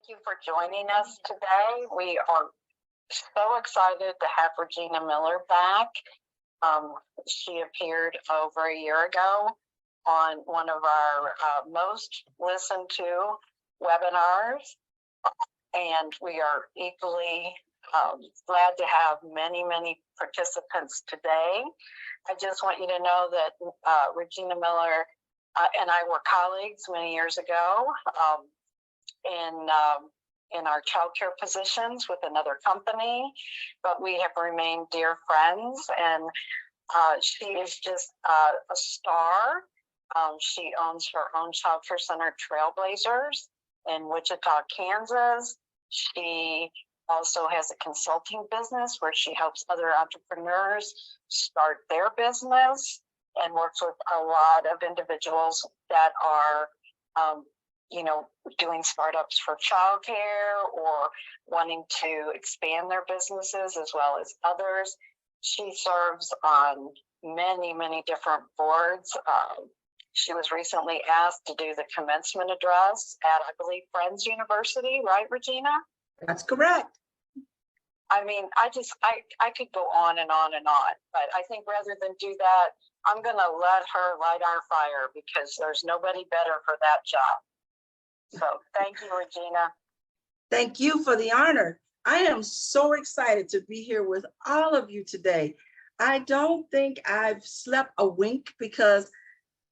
Thank you for joining us today. We are so excited to have Regina Miller back. She appeared over a year ago on one of our most listened to webinars, and we are equally glad to have many participants today. I just want you to know that Regina Miller and I were colleagues many years ago in our childcare positions with another company, but we have remained dear friends, and she is just a star. She owns her own childcare center, Trailblazers, in Wichita, Kansas. She also has a consulting business where she helps other entrepreneurs start their business and works with a lot of individuals that are doing startups for childcare or wanting to expand their businesses, as well as others. She serves on many different boards. She was recently asked to do the commencement address at, I believe, Friends University, right, Regina? That's correct. I mean, I could go on and on and on, but I think rather than do that, I'm going to let her light our fire because there's nobody better for that job. So thank you, Regina. Thank you for the honor. I am so excited to be here with all of you today. I don't think I've slept a wink because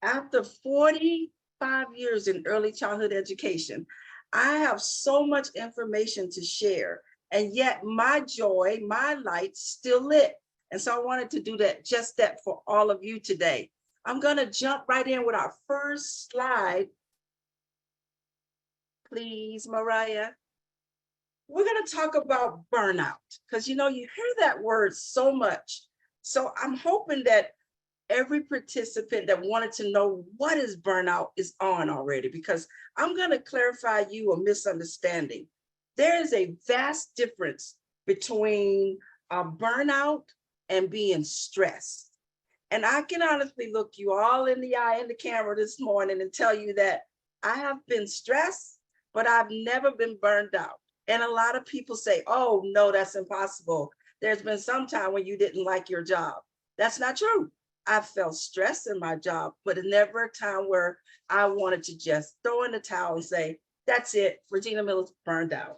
after 45 years in early childhood education, I have so much information to share, and yet my joy, my light's still lit. And so I wanted to do just that for all of you today. I'm going to jump right in with our first slide. Please, Mariah. We're going to talk about burnout because, you hear that word so much. So I'm hoping that every participant that wanted to know what is burnout is on already, because I'm going to clarify you a misunderstanding. There is a vast difference between burnout and being stressed. And I can honestly look you all in the eye in the camera this morning and tell you that I have been stressed, but I've never been burned out. And a lot of people say, oh, no, that's impossible. There's been some time when you didn't like your job. That's not true. I felt stressed in my job, but never a time where I wanted to just throw in the towel and say, that's it, Regina Miller's burned out.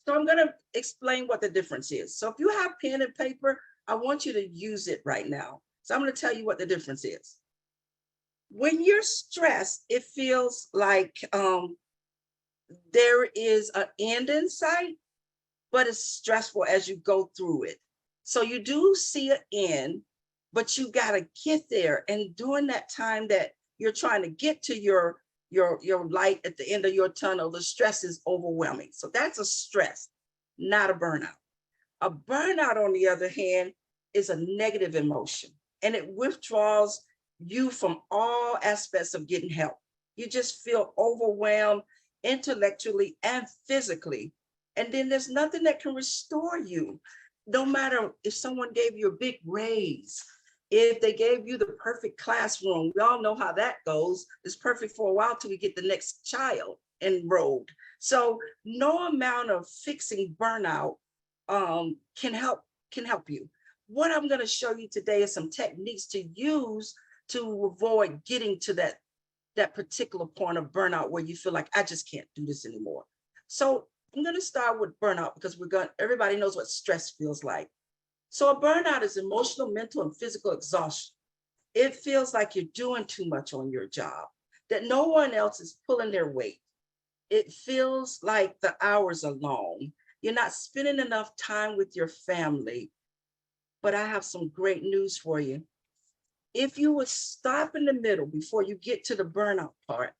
So I'm going to explain what the difference is. So if you have pen and paper, I want you to use it right now. So I'm going to tell you what the difference is. When you're stressed, it feels like there is an end in sight, but it's stressful as you go through it. So you do see an end, but you got to get there. And during that time that you're trying to get to your light at the end of your tunnel, the stress is overwhelming. So that's a stress, not a burnout. A burnout, on the other hand, is a negative emotion, and it withdraws you from all aspects of getting help. You just feel overwhelmed intellectually and physically. And then there's nothing that can restore you. No matter if someone gave you a big raise, if they gave you the perfect classroom, we all know how that goes. It's perfect for a while till we get the next child enrolled. So no amount of fixing burnout can help you. What I'm going to show you today is some techniques to use to avoid getting to that particular point of burnout where you feel like, I just can't do this anymore. So I'm going to start with burnout because everybody knows what stress feels like. So a burnout is emotional, mental, and physical exhaustion. It feels like you're doing too much on your job, that no one else is pulling their weight. It feels like the hours are long. You're not spending enough time with your family. But I have some great news for you. If you would stop in the middle before you get to the burnout part,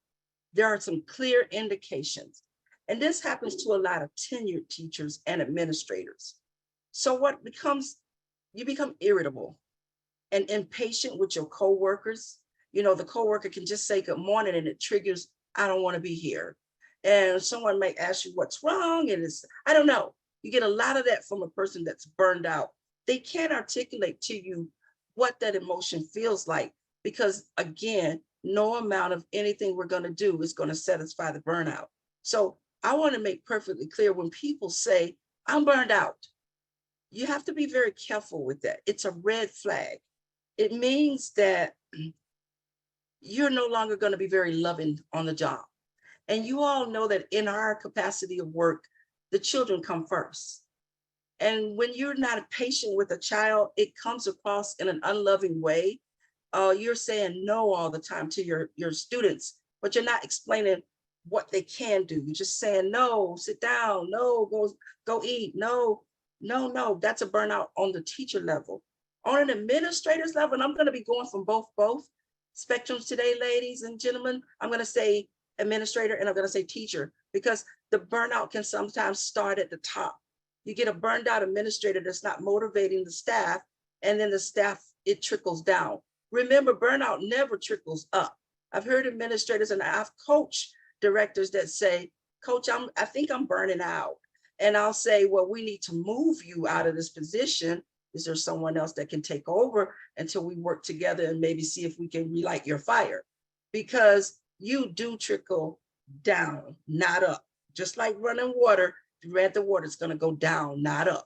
there are some clear indications. And this happens to a lot of tenured teachers and administrators. So you become irritable and impatient with your coworkers. The coworker can just say good morning and it triggers, I don't want to be here. And someone may ask you what's wrong. And I don't know. You get a lot of that from a person that's burned out. They can't articulate to you what that emotion feels like, because again, no amount of anything we're going to do is going to satisfy the burnout. So I want to make perfectly clear when people say, I'm burned out, you have to be very careful with that. It's a red flag. It means that you're no longer going to be very loving on the job. And you all know that in our capacity of work, the children come first. And when you're not patient with a child, it comes across in an unloving way. You're saying no all the time to your students, but you're not explaining what they can do. You're just saying, no, sit down, no, go eat, no, no, no. That's a burnout on the teacher level. On an administrator's level, and I'm going to be going from both spectrums today, ladies and gentlemen. I'm going to say administrator and I'm going to say teacher, because the burnout can sometimes start at the top. You get a burned out administrator that's not motivating the staff, and then the staff, it trickles down. Remember, burnout never trickles up. I've heard administrators and I've coached directors that say, Coach, I think I'm burning out. And I'll say, well, we need to move you out of this position. Is there someone else that can take over until we work together and maybe see if we can relight your fire? Because you do trickle down, not up. Just like running water, if you ran the water, it's going to go down, not up.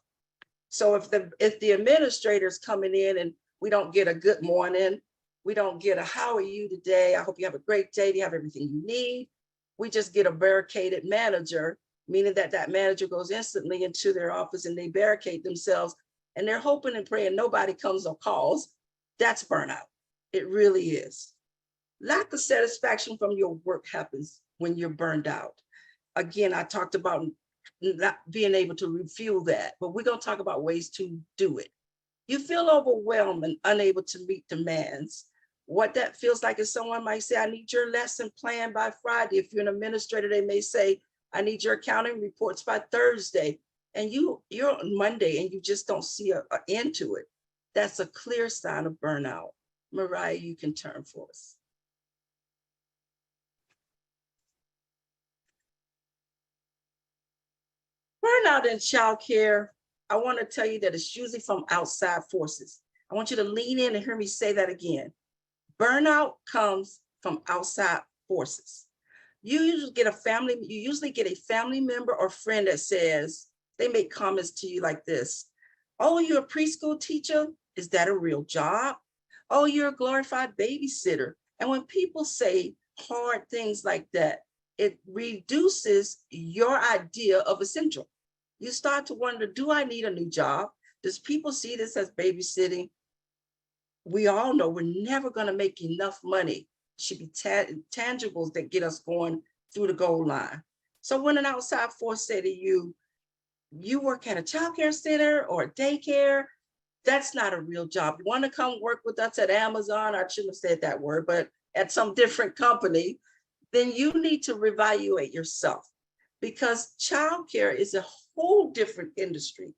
So if the administrator's coming in and we don't get a good morning, we don't get a how are you today? I hope you have a great day. Do you have everything you need? We just get a barricaded manager, meaning that manager goes instantly into their office and they barricade themselves and they're hoping and praying nobody comes or calls. That's burnout. It really is. Lack of satisfaction from your work happens when you're burned out. Again, I talked about not being able to refuel that, but we're going to talk about ways to do it. You feel overwhelmed and unable to meet demands. What that feels like is someone might say, I need your lesson plan by Friday. If you're an administrator, they may say, I need your accounting reports by Thursday. And you're on Monday and you just don't see an end to it. That's a clear sign of burnout. Mariah, you can turn for us. Burnout in childcare, I want to tell you that it's usually from outside forces. I want you to lean in and hear me say that again. Burnout comes from outside forces. You usually get a family member or friend that says, they make comments to you like this. Oh, you're a preschool teacher? Is that a real job? Oh, you're a glorified babysitter. And when people say hard things like that, it reduces your idea of essential. You start to wonder, do I need a new job? Does people see this as babysitting? We all know we're never going to make enough money. It should be tangibles that get us going through the goal line. So when an outside force say to you, you work at a childcare center or a daycare, that's not a real job. You want to come work with us at Amazon, I shouldn't have said that word, but at some different company, then you need to reevaluate yourself, because childcare is a whole different industry.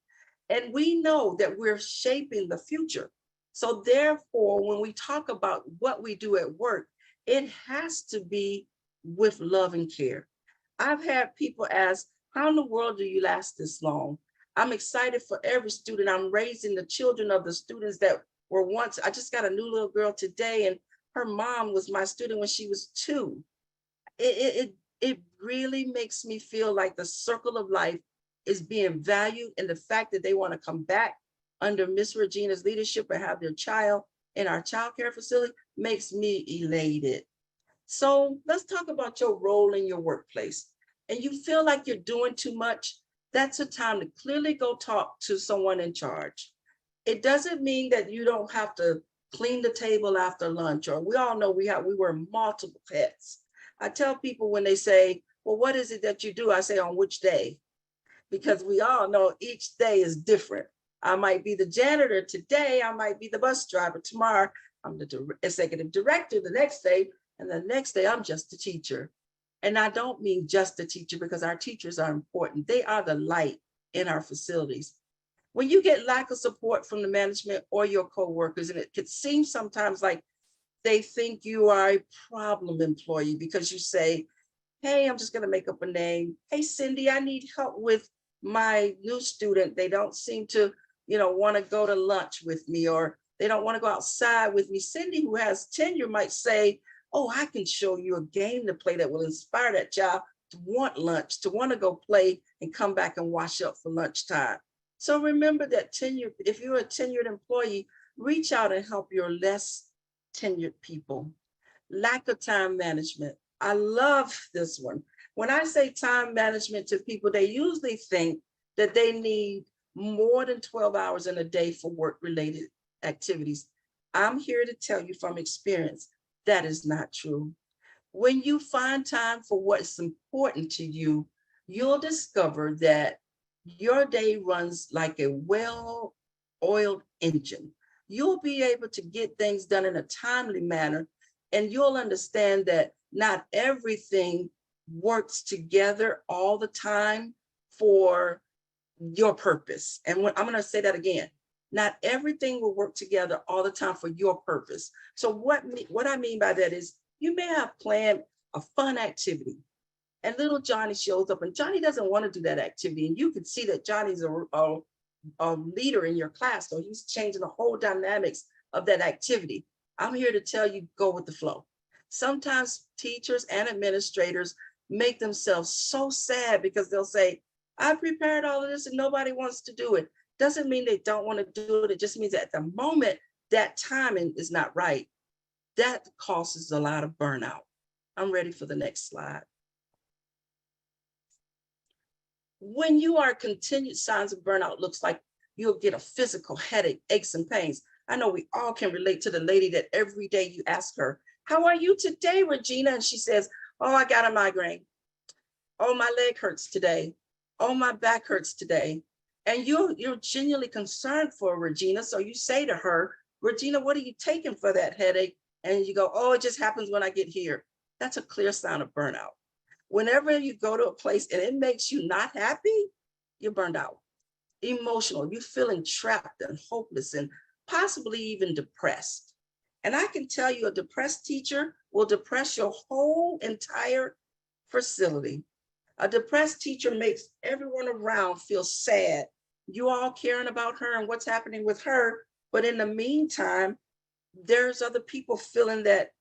And we know that we're shaping the future. So therefore, when we talk about what we do at work, it has to be with love and care. I've had people ask, how in the world do you last this long? I'm excited for every student. I'm raising the children of the students that were once, I just got a new little girl today, and her mom was my student when she was 2. It really makes me feel like the circle of life is being valued, and the fact that they want to come back under Miss Regina's leadership and have their child in our child care facility makes me elated. So let's talk about your role in your workplace. And you feel like you're doing too much, that's a time to clearly go talk to someone in charge. It doesn't mean that you don't have to clean the table after lunch, or we all know we wear multiple hats. I tell people when they say, well, what is it that you do? I say, on which day? Because we all know each day is different. I might be the janitor today, I might be the bus driver tomorrow, I'm the executive director the next day, and the next day I'm just a teacher. And I don't mean just a teacher, because our teachers are important. They are the light in our facilities. When you get lack of support from the management or your coworkers, and it could seem sometimes like they think you are a problem employee because you say, hey, I'm just going to make up a name. Hey, Cindy, I need help with my new student. They don't seem to, want to go to lunch with me, or they don't want to go outside with me. Cindy, who has tenure, might say, oh, I can show you a game to play that will inspire that child. want lunch, to want to go play and come back and wash up for lunchtime. So remember that tenure, if you're a tenured employee, reach out and help your less tenured people. Lack of time management. I love this one. When I say time management to people, they usually think that they need more than 12 hours in a day for work-related activities. I'm here to tell you from experience, that is not true. When you find time for what's important to you, you'll discover that your day runs like a well-oiled engine. You'll be able to get things done in a timely manner, and you'll understand that not everything works together all the time for your purpose. And I'm going to say that again. Not everything will work together all the time for your purpose. So what I mean by that is, you may have planned a fun activity and little Johnny shows up, and Johnny doesn't want to do that activity. And you can see that Johnny's a leader in your class. So he's changing the whole dynamics of that activity. I'm here to tell you, go with the flow. Sometimes teachers and administrators make themselves so sad because they'll say, I prepared all of this and nobody wants to do it. Doesn't mean they don't want to do it. It just means that at the moment, that timing is not right. That causes a lot of burnout. I'm ready for the next slide. When you are continued signs of burnout, looks like you'll get a physical headache, aches and pains. I know we all can relate to the lady that every day you ask her, how are you today, Regina? And she says, oh, I got a migraine. Oh, my leg hurts today. Oh, my back hurts today. And you're genuinely concerned for Regina. So you say to her, Regina, what are you taking for that headache? And you go, oh, it just happens when I get here. That's a clear sign of burnout. Whenever you go to a place and it makes you not happy, you're burned out. Emotional, you're feeling trapped and hopeless and possibly even depressed. And I can tell you, a depressed teacher will depress your whole entire facility. A depressed teacher makes everyone around feel sad. You all caring about her and what's happening with her. But in the meantime, there's other people feeling that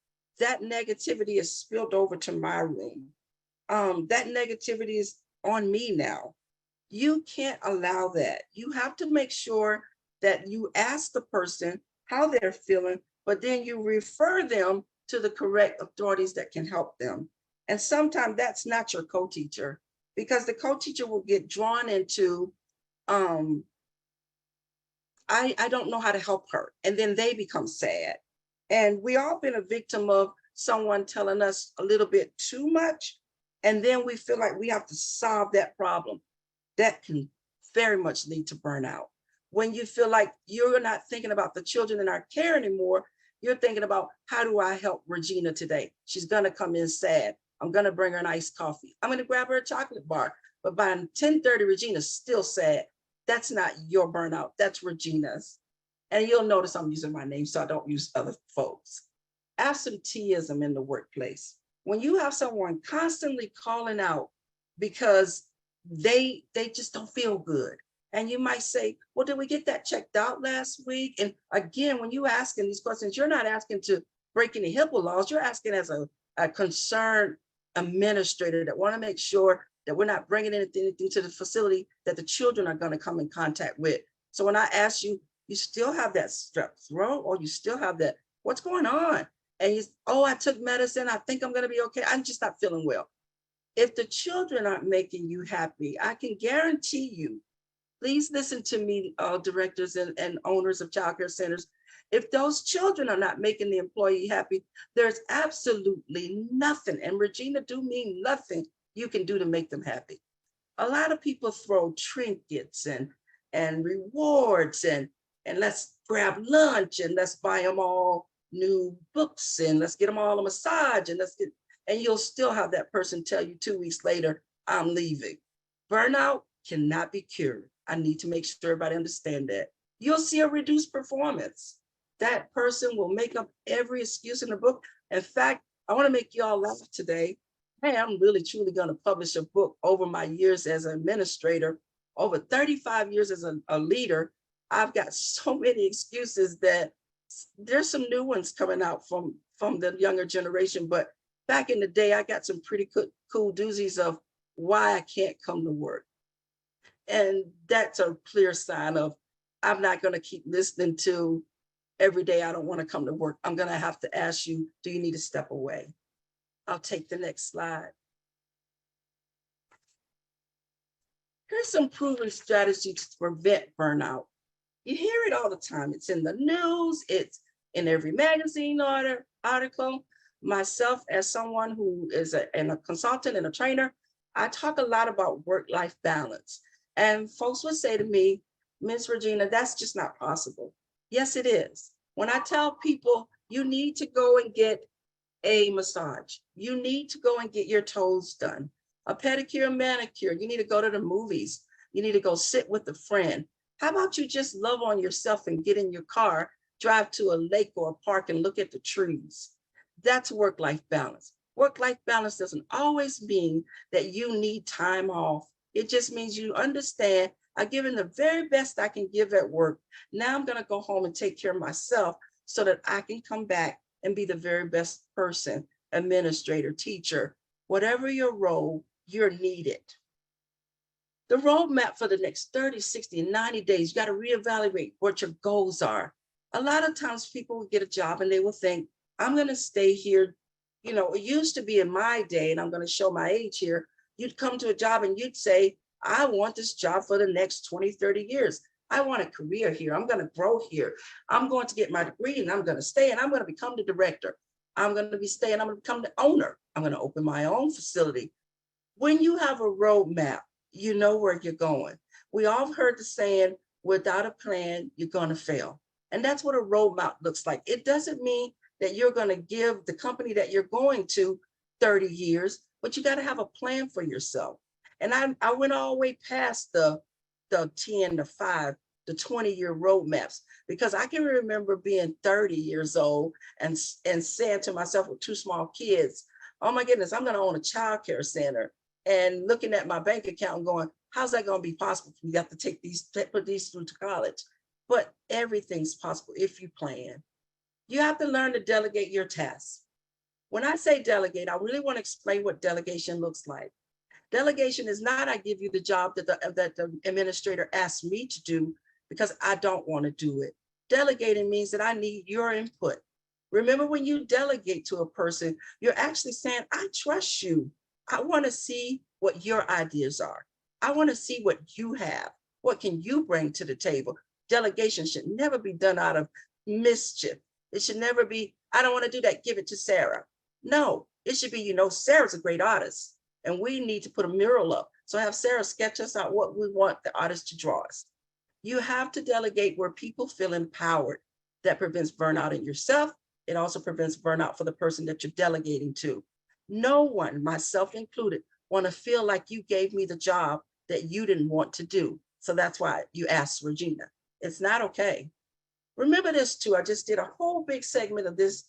negativity is spilled over to my room. That negativity is on me now. You can't allow that. You have to make sure that you ask the person how they're feeling, but then you refer them to the correct authorities that can help them. And sometimes that's not your co-teacher, because the co-teacher will get drawn into, I don't know how to help her. And then they become sad. And we all been a victim of someone telling us a little bit too much. And then we feel like we have to solve that problem. That can very much lead to burnout. When you feel like you're not thinking about the children in our care anymore, you're thinking about, how do I help Regina today? She's gonna come in sad. I'm gonna bring her an iced coffee. I'm gonna grab her a chocolate bar. But by 10:30, Regina's still sad. That's not your burnout, that's Regina's. And you'll notice I'm using my name, so I don't use other folks. Absenteeism in the workplace. When you have someone constantly calling out because they just don't feel good. And you might say, well, did we get that checked out last week? And again, when you asking these questions, you're not asking to break any HIPAA laws. You're asking as a concerned administrator that want to make sure that we're not bringing anything to the facility that the children are going to come in contact with. So when I ask you, you still have that strep throat, or you still have that, what's going on? And you, oh, I took medicine. I think I'm going to be okay. I'm just not feeling well. If the children aren't making you happy, I can guarantee you, please listen to me, directors and owners of childcare centers. If those children are not making the employee happy, there's absolutely nothing, and Regina do mean nothing, you can do to make them happy. A lot of people throw trinkets and rewards and let's grab lunch and let's buy them all new books and let's get them all a massage and you'll still have that person tell you 2 weeks later, I'm leaving. Burnout cannot be cured. I need to make sure everybody understand that. You'll see a reduced performance. That person will make up every excuse in the book. In fact, I want to make you all laugh today. Hey, I'm really truly going to publish a book over my years as an administrator, over 35 years as a leader. I've got so many excuses that there's some new ones coming out from the younger generation, but back in the day, I got some pretty cool doozies of why I can't come to work. And that's a clear sign of I'm not going to keep listening to every day I don't want to come to work. I'm going to have to ask you, do you need to step away? I'll take the next slide. Here's some proven strategies to prevent burnout. You hear it all the time. It's in the news. It's in every magazine article. Myself, as someone who is a consultant and a trainer, I talk a lot about work-life balance. And folks would say to me, Ms. Regina, that's just not possible. Yes, it is. When I tell people you need to go and get a massage, you need to go and get your toes done, a pedicure, manicure, you need to go to the movies, you need to go sit with a friend. How about you just love on yourself and get in your car, drive to a lake or a park and look at the trees? That's work-life balance. Work-life balance doesn't always mean that you need time off. It just means you understand I've given the very best I can give at work. Now I'm going to go home and take care of myself so that I can come back and be the very best person, administrator, teacher, whatever your role, you're needed. The roadmap for the next 30, 60, 90 days, you got to reevaluate what your goals are. A lot of times people will get a job and they will think, I'm going to stay here. You know, it used to be in my day, and I'm going to show my age here, you'd come to a job and you'd say, I want this job for the next 20, 30 years. I want a career here. I'm going to grow here. I'm going to get my degree and I'm going to stay and I'm going to become the director. I'm going to be staying. I'm going to become the owner. I'm going to open my own facility. When you have a roadmap, you know where you're going. We all heard the saying, without a plan, you're going to fail. And that's what a roadmap looks like. It doesn't mean that you're going to give the company that you're going to 30 years, but you got to have a plan for yourself. And I went all the way past the 10, the 5, the 20-year roadmaps, because I can remember being 30 years old and saying to myself with 2 small kids, oh my goodness, I'm going to own a child care center, and looking at my bank account and going, how's that going to be possible? We got to put these through to college. But everything's possible if you plan. You have to learn to delegate your tasks. When I say delegate, I really want to explain what delegation looks like. Delegation is not I give you the job that the administrator asked me to do because I don't want to do it. Delegating means that I need your input. Remember, when you delegate to a person, you're actually saying, I trust you. I want to see what your ideas are. I want to see what you have. What can you bring to the table? Delegation should never be done out of mischief. It should never be, I don't want to do that, give it to Sarah. No, it should be, you know, Sarah's a great artist and we need to put a mural up. So have Sarah sketch us out what we want the artist to draw us. You have to delegate where people feel empowered. That prevents burnout in yourself. It also prevents burnout for the person that you're delegating to. No one, myself included, want to feel like you gave me the job that you didn't want to do. So that's why you asked Regina. It's not okay. Remember this too, I just did a whole big segment of this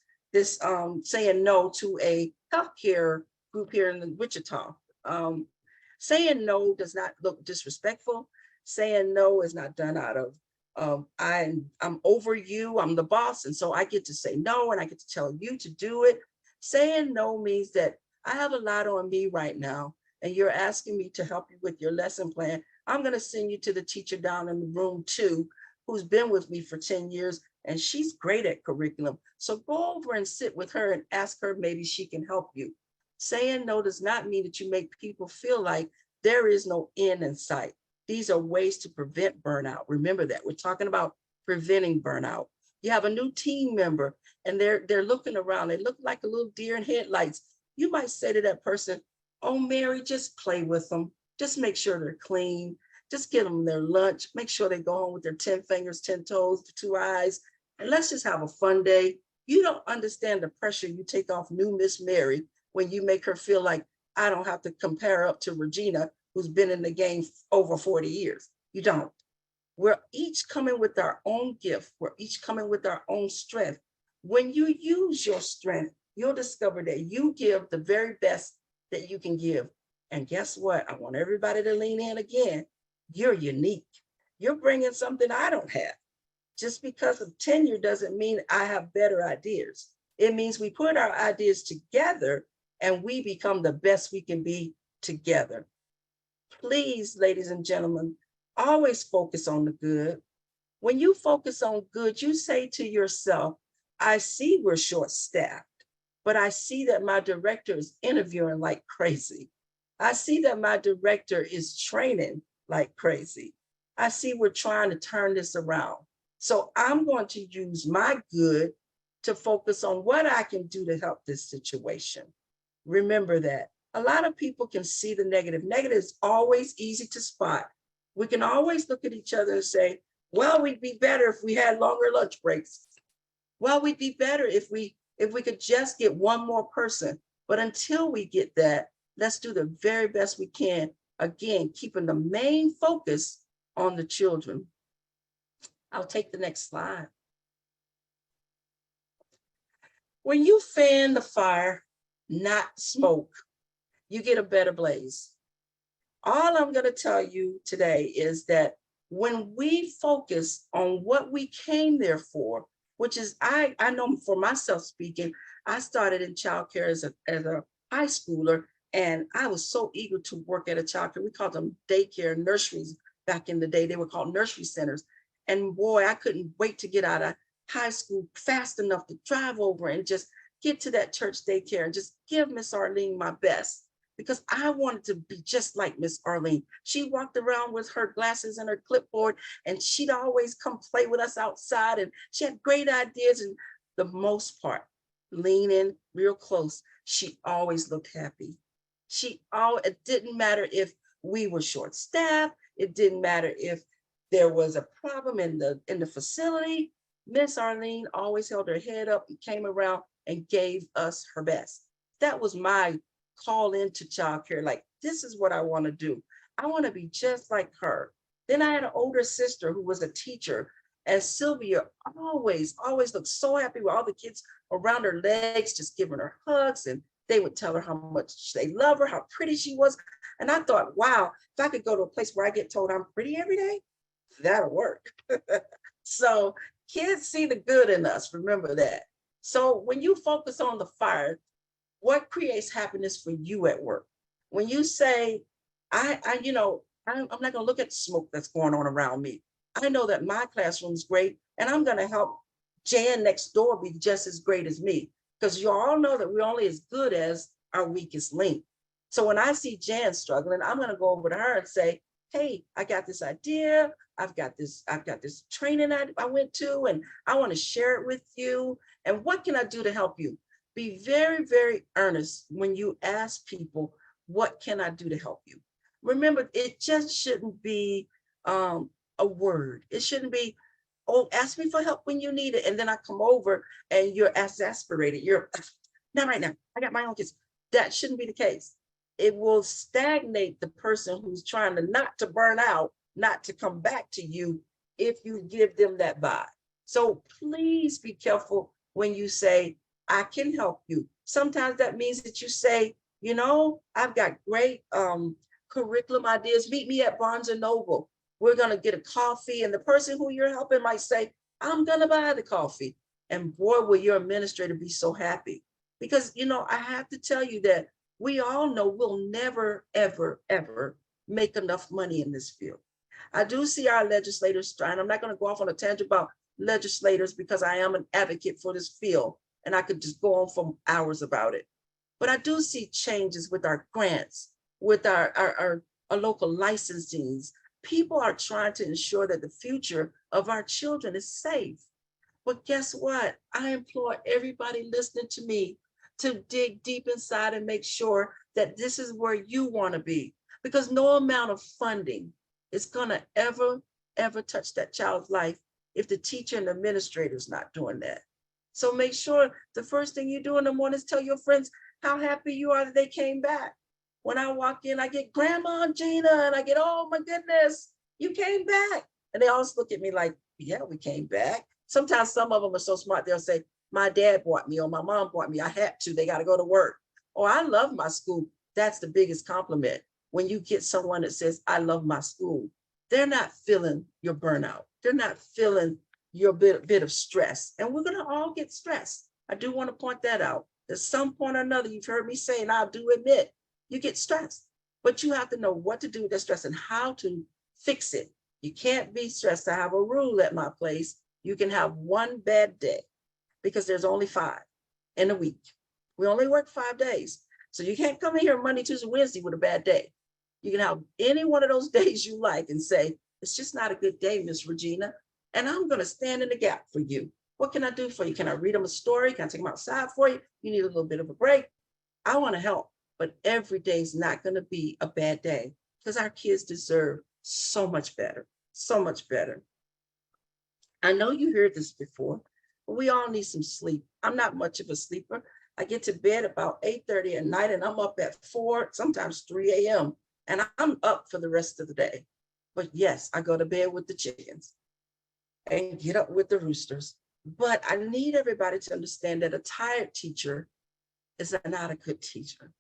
saying no to a healthcare group here in Wichita. Saying no does not look disrespectful. Saying no is not done out of I'm over you, I'm the boss, and so I get to say no and I get to tell you to do it. Saying no means that I have a lot on me right now and you're asking me to help you with your lesson plan. I'm going to send you to the teacher down in room 2 who's been with me for 10 years and she's great at curriculum. So go over and sit with her and ask her, maybe she can help you. Saying no does not mean that you make people feel like there is no end in sight. These are ways to prevent burnout. Remember that we're talking about preventing burnout. You have a new team member and they're looking around. They look like a little deer in headlights. You might say to that person, oh, Mary, just play with them. Just make sure they're clean. Just give them their lunch. Make sure they go home with their 10 fingers, 10 toes, 2 eyes. And let's just have a fun day. You don't understand the pressure you take off new Miss Mary when you make her feel like I don't have to compare up to Regina, who's been in the game over 40 years. You don't. We're each coming with our own gift. We're each coming with our own strength. When you use your strength, you'll discover that you give the very best that you can give. And guess what? I want everybody to lean in again. You're unique. You're bringing something I don't have. Just because of tenure doesn't mean I have better ideas. It means we put our ideas together and we become the best we can be together. Please, ladies and gentlemen, always focus on the good. When you focus on good, you say to yourself, I see we're short-staffed, but I see that my director is interviewing like crazy. I see that my director is training like crazy. I see we're trying to turn this around. So I'm going to use my good to focus on what I can do to help this situation. Remember that. A lot of people can see the negative. Negative is always easy to spot. We can always look at each other and say, well, we'd be better if we had longer lunch breaks. Well, we'd be better if we could just get one more person. But until we get that, let's do the very best we can. Again, keeping the main focus on the children. I'll take the next slide. When you fan the fire, not smoke, you get a better blaze. All I'm going to tell you today is that when we focus on what we came there for, which is, I know for myself speaking, I started in childcare as a high schooler, and I was so eager to work at a childcare. We called them daycare nurseries back in the day. They were called nursery centers. And boy, I couldn't wait to get out of high school fast enough to drive over and just get to that church daycare and just give Miss Arlene my best, because I wanted to be just like Miss Arlene. She walked around with her glasses and her clipboard, and she'd always come play with us outside, and she had great ideas. And the most part, lean in real close, she always looked happy. It didn't matter if we were short-staffed. It didn't matter if there was a problem in the facility. Miss Arlene always held her head up and came around and gave us her best. That was my call into childcare. Like, this is what I want to do. I want to be just like her. Then I had an older sister who was a teacher, and Sylvia always looked so happy with all the kids around her legs, just giving her hugs, and they would tell her how much they love her, how pretty she was. And I thought, wow, if I could go to a place where I get told I'm pretty every day, that'll work. So kids see the good in us, remember that. So when you focus on the fire, what creates happiness for you at work? When you say, I'm not going to look at the smoke that's going on around me. I know that my classroom is great, and I'm going to help Jan next door be just as great as me, because you all know that we're only as good as our weakest link. So when I see Jan struggling, I'm going to go over to her and say, hey, I got this idea. I've got this training I went to, and I want to share it with you. And what can I do to help you? Be very, very earnest when you ask people, what can I do to help you? Remember, it just shouldn't be a word. It shouldn't be, oh, ask me for help when you need it, and then I come over and you're exasperated. You're, not right now, I got my own kids. That shouldn't be the case. It will stagnate the person who's trying to not to burn out, not to come back to you if you give them that vibe. So please be careful when you say, I can help you. Sometimes that means that you say, I've got great curriculum ideas. Meet me at Barnes and Noble. We're going to get a coffee. And the person who you're helping might say, I'm going to buy the coffee. And boy, will your administrator be so happy. Because, I have to tell you that we all know we'll never, ever, ever make enough money in this field. I do see our legislators trying. I'm not going to go off on a tangent about legislators because I am an advocate for this field, and I could just go on for hours about it. But I do see changes with our grants, with our local licensings. People are trying to ensure that the future of our children is safe. But guess what? I implore everybody listening to me to dig deep inside and make sure that this is where you want to be, because no amount of funding is going to ever touch that child's life if the teacher and the administrator is not doing that. So make sure the first thing you do in the morning is tell your friends how happy you are that they came back. When I walk in, I get Grandma Gina, and I get, oh my goodness, you came back. And they always look at me like, yeah, we came back. Sometimes some of them are so smart, they'll say, my dad bought me or my mom bought me. I had to, they got to go to work. Oh, I love my school. That's the biggest compliment. When you get someone that says, I love my school, they're not feeling your burnout. They're not feeling your bit of stress. And we're going to all get stressed. I do want to point that out. At some point or another, you've heard me say, and I do admit, you get stressed, but you have to know what to do with that stress and how to fix it. You can't be stressed. I have a rule at my place. You can have one bad day because there's only 5 in a week. We only work 5 days. So you can't come in here Monday, Tuesday, Wednesday with a bad day. You can have any one of those days you like and say, it's just not a good day, Miss Regina. And I'm going to stand in the gap for you. What can I do for you? Can I read them a story? Can I take them outside for you? You need a little bit of a break. I want to help, but every day is not going to be a bad day because our kids deserve so much better, so much better. I know you heard this before, but we all need some sleep. I'm not much of a sleeper. I get to bed about 8:30 at night and I'm up at 4, sometimes 3 a.m. and I'm up for the rest of the day. But yes, I go to bed with the chickens and get up with the roosters. But I need everybody to understand that a tired teacher is not a good teacher.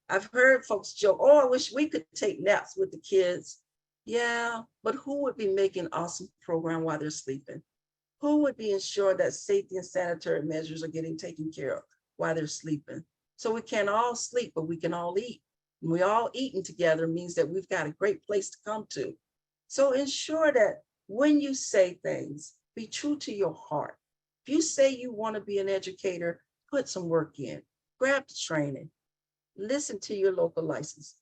I've heard folks joke, oh, I wish we could take naps with the kids. Yeah, but who would be making awesome program while they're sleeping? Who would be ensuring that safety and sanitary measures are getting taken care of while they're sleeping? So we can all sleep, but we can all eat. And we all eating together means that we've got a great place to come to. So ensure that when you say things, be true to your heart. If you say you want to be an educator, put some work in, grab the training, listen to your local license,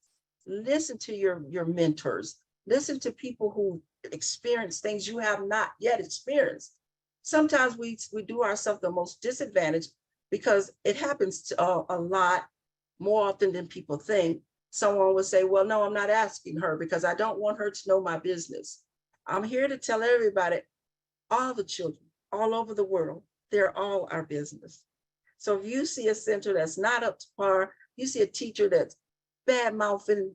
listen to your mentors, listen to people who experience things you have not yet experienced. Sometimes we do ourselves the most disadvantaged because it happens to, a lot more often than people think. Someone would say, well, no, I'm not asking her because I don't want her to know my business. I'm here to tell everybody, all the children all over the world, they're all our business. So if you see a center that's not up to par, you see a teacher that's bad mouthing,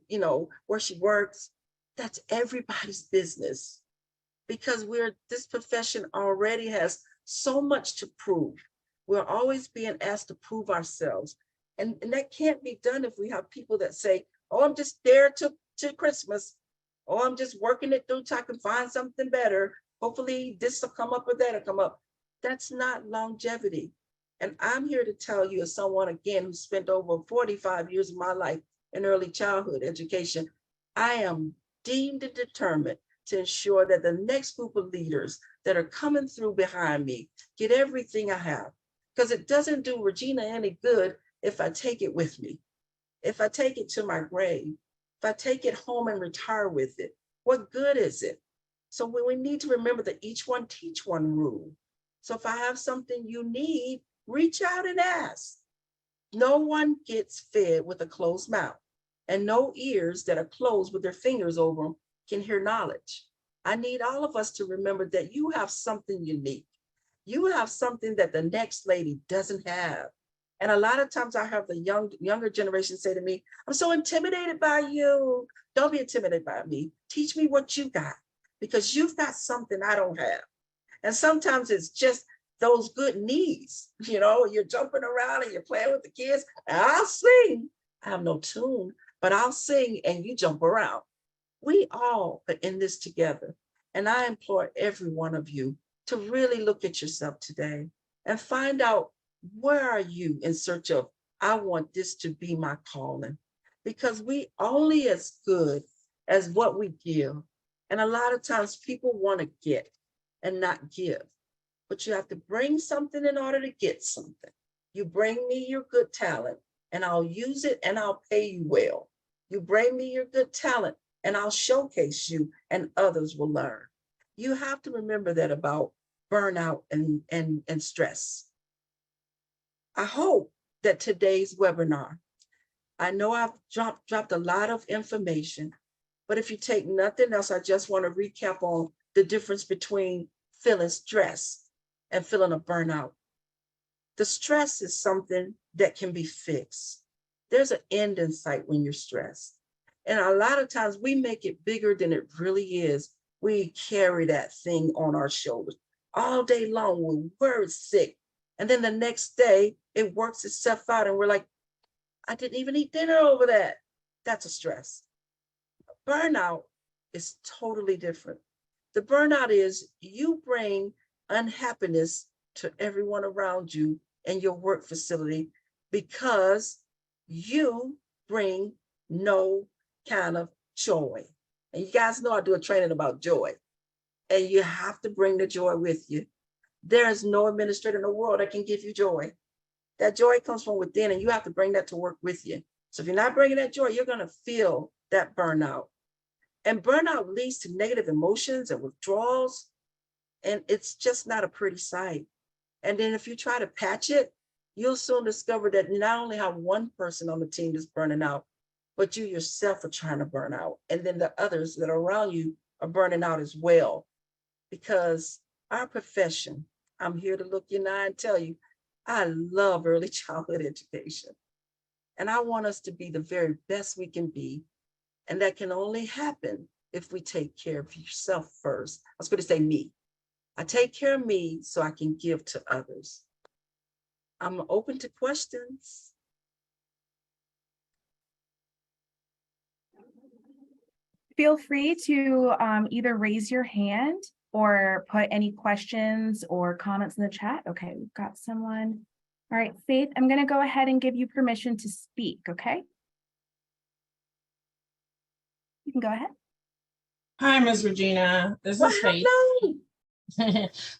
where she works, that's everybody's business because this profession already has so much to prove. We're always being asked to prove ourselves. And that can't be done if we have people that say, oh, I'm just there to Christmas. Oh, I'm just working it through till I can find something better. Hopefully this will come up or that'll come up. That's not longevity. And I'm here to tell you, as someone, again, who spent over 45 years of my life in early childhood education, I am deemed and determined to ensure that the next group of leaders that are coming through behind me get everything I have. Because it doesn't do Regina any good if I take it with me, if I take it to my grave, if I take it home and retire with it. What good is it? So we need to remember that each one teach one rule. So if I have something you need, reach out and ask. No one gets fed with a closed mouth, and no ears that are closed with their fingers over them can hear knowledge. I need all of us to remember that you have something unique. You have something that the next lady doesn't have. And a lot of times I have the younger generation say to me, I'm so intimidated by you. Don't be intimidated by me. Teach me what you got, because you've got something I don't have. And sometimes it's just those good knees, you're jumping around and you're playing with the kids. And I'll sing. I have no tune, but I'll sing and you jump around. We all are in this together. And I implore every one of you to really look at yourself today and find out, where are you in search of, I want this to be my calling? Because we only as good as what we give. And a lot of times people want to get and not give. But you have to bring something in order to get something. You bring me your good talent and I'll use it and I'll pay you well. You bring me your good talent and I'll showcase you and others will learn. You have to remember that about burnout and stress. I hope that today's webinar, I know I've dropped a lot of information, but if you take nothing else, I just want to recap on the difference between feeling stress and feeling a burnout. The stress is something that can be fixed. There's an end in sight when you're stressed. And a lot of times we make it bigger than it really is. We carry that thing on our shoulders all day long. We're sick. And then the next day it works itself out and we're like, I didn't even eat dinner over that. That's a stress. Burnout is totally different. The burnout is you bring unhappiness to everyone around you in your work facility, because you bring no kind of joy. And you guys know I do a training about joy. And you have to bring the joy with you. There is no administrator in the world that can give you joy. That joy comes from within, and you have to bring that to work with you. So if you're not bringing that joy, you're going to feel that burnout. And burnout leads to negative emotions and withdrawals. And it's just not a pretty sight. And then if you try to patch it, you'll soon discover that you not only have one person on the team that's burning out, but you yourself are trying to burn out. And then the others that are around you are burning out as well. Because our profession, I'm here to look you in the eye and tell you, I love early childhood education. And I want us to be the very best we can be. And that can only happen if we take care of yourself first. I was going to say me. I take care of me so I can give to others. I'm open to questions. Feel free to either raise your hand or put any questions or comments in the chat. Okay, we've got someone. All right, Faith, I'm going to go ahead and give you permission to speak, okay? You can go ahead. Hi, Ms. Regina. This is Faith.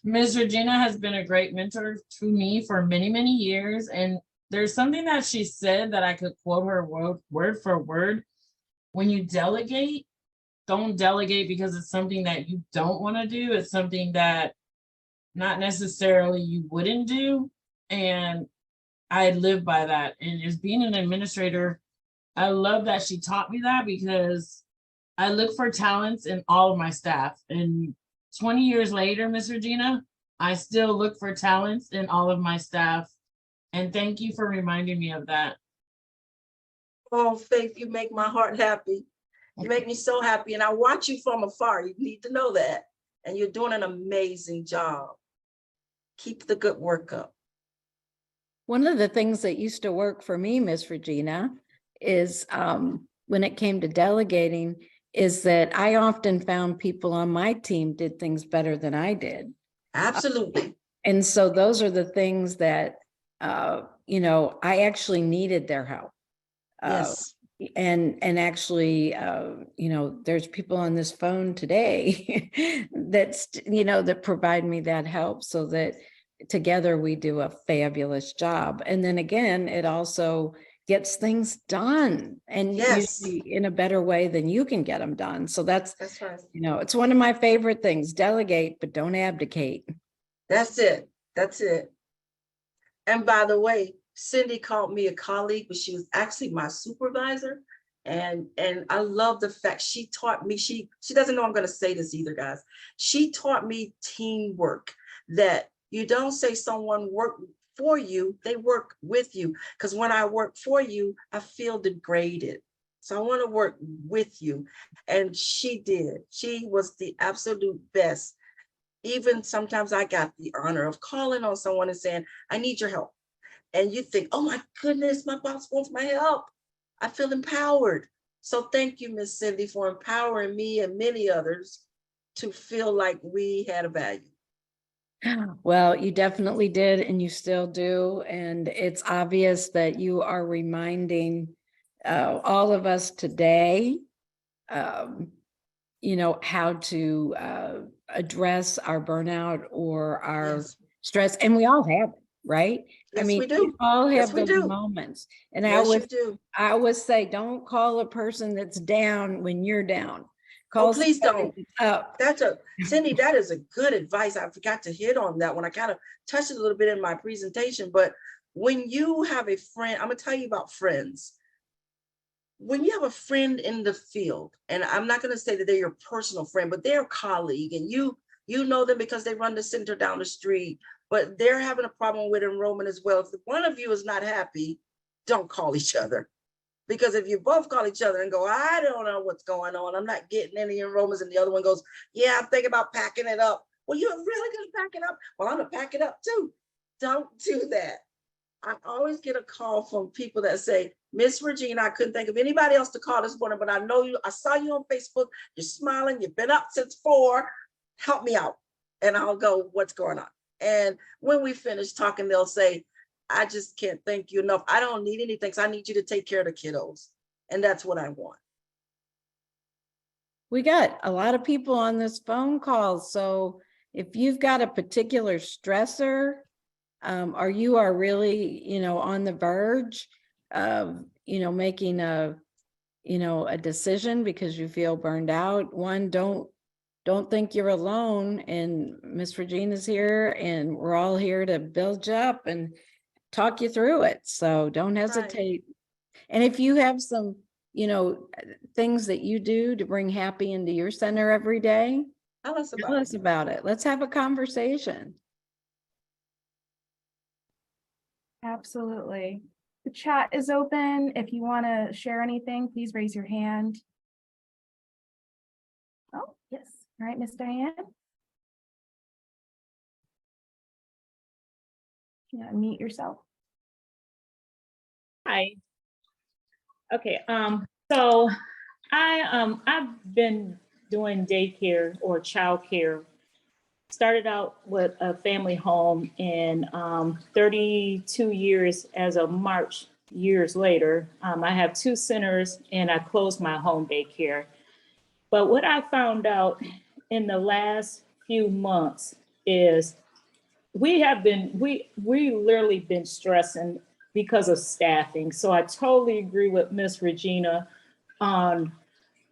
Ms. Regina has been a great mentor to me for many, many years. And there's something that she said that I could quote her word for word. When you delegate, don't delegate because it's something that you don't want to do. It's something that not necessarily you wouldn't do. And I live by that. And as being an administrator, I love that she taught me that, because I look for talents in all of my staff. And 20 years later, Ms. Regina, I still look for talents in all of my staff. And thank you for reminding me of that. Oh, Faith, you make my heart happy. You make me so happy. And I watch you from afar. You need to know that. And you're doing an amazing job. Keep the good work up. One of the things that used to work for me, Miss Regina, is when it came to delegating, is that I often found people on my team did things better than I did. Absolutely. And so those are the things that, you know, I actually needed their help. Yes. And actually, you know, there's people on this phone today that's, you know, that provide me that help so that together we do a fabulous job. And then again, it also gets things done, and yes, usually in a better way than you can get them done. So that's right. You know, it's one of my favorite things: delegate, but don't abdicate. That's it. That's it. And by the way, Cindy called me a colleague, but she was actually my supervisor. And I love the fact she taught me, she doesn't know I'm going to say this either, guys. She taught me teamwork, that you don't say someone work for you, they work with you. Because when I work for you, I feel degraded. So I want to work with you. And she did. She was the absolute best. Even sometimes I got the honor of calling on someone and saying, I need your help. And you think, oh my goodness, my boss wants my help. I feel empowered. So thank you, Miss Cindy, for empowering me and many others to feel like we had a value. Well, you definitely did, and you still do. And it's obvious that you are reminding all of us today, you know, how to address our burnout or our stress. And we all have it, right? Yes, I mean, we do. all have Yes, we those do. moments. And Yes, I always say, don't call a person that's down when you're down. Oh, please don't. Up. Cindy, that is a good advice. I forgot to hit on that one. I kind of touched it a little bit in my presentation, but when you have a friend, I'm gonna tell you about friends. When you have a friend in the field, and I'm not gonna say that they're your personal friend, but they're a colleague, and you know them because they run the center down the street, but they're having a problem with enrollment as well. If one of you is not happy, don't call each other. Because if you both call each other and go, I don't know what's going on, I'm not getting any enrollments, and the other one goes, yeah, I'm thinking about packing it up. Well, you're really gonna pack it up? Well, I'm gonna pack it up too. Don't do that. I always get a call from people that say, Miss Regina, I couldn't think of anybody else to call this morning, but I know you, I saw you on Facebook, you're smiling, you've been up since 4, help me out. And I'll go, what's going on? And when we finish talking, they'll say, I just can't thank you enough. I don't need anything. So I need you to take care of the kiddos. And that's what I want. We got a lot of people on this phone call. So if you've got a particular stressor, or you are really, on the verge of, making a decision because you feel burned out, don't think you're alone. And Miss Regina's here, and we're all here to build you up and talk you through it. So don't hesitate. And if you have some, things that you do to bring happy into your center every day, Tell us tell us about it. Let's have a conversation. Absolutely. The chat is open. If you want to share anything, please raise your hand. Oh, yes. All right, Miss Diane. Yeah, unmute yourself. Hi. Okay, so I've been doing daycare or childcare. Started out with a family home, and 32 years as of March years later, I have 2 centers, and I closed my home daycare. But what I found out in the last few months is we literally been stressing because of staffing. So I totally agree with Miss Regina on,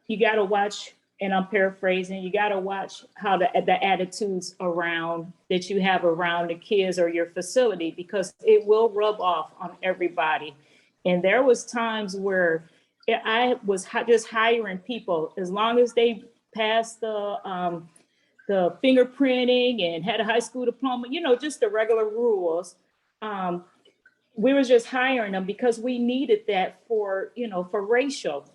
you got to watch, and I'm paraphrasing, you got to watch how the attitudes around that you have around the kids or your facility, because it will rub off on everybody. And there was times where I was just hiring people, as long as they passed the fingerprinting and had a high school diploma, just the regular rules. We were just hiring them because we needed that for racial.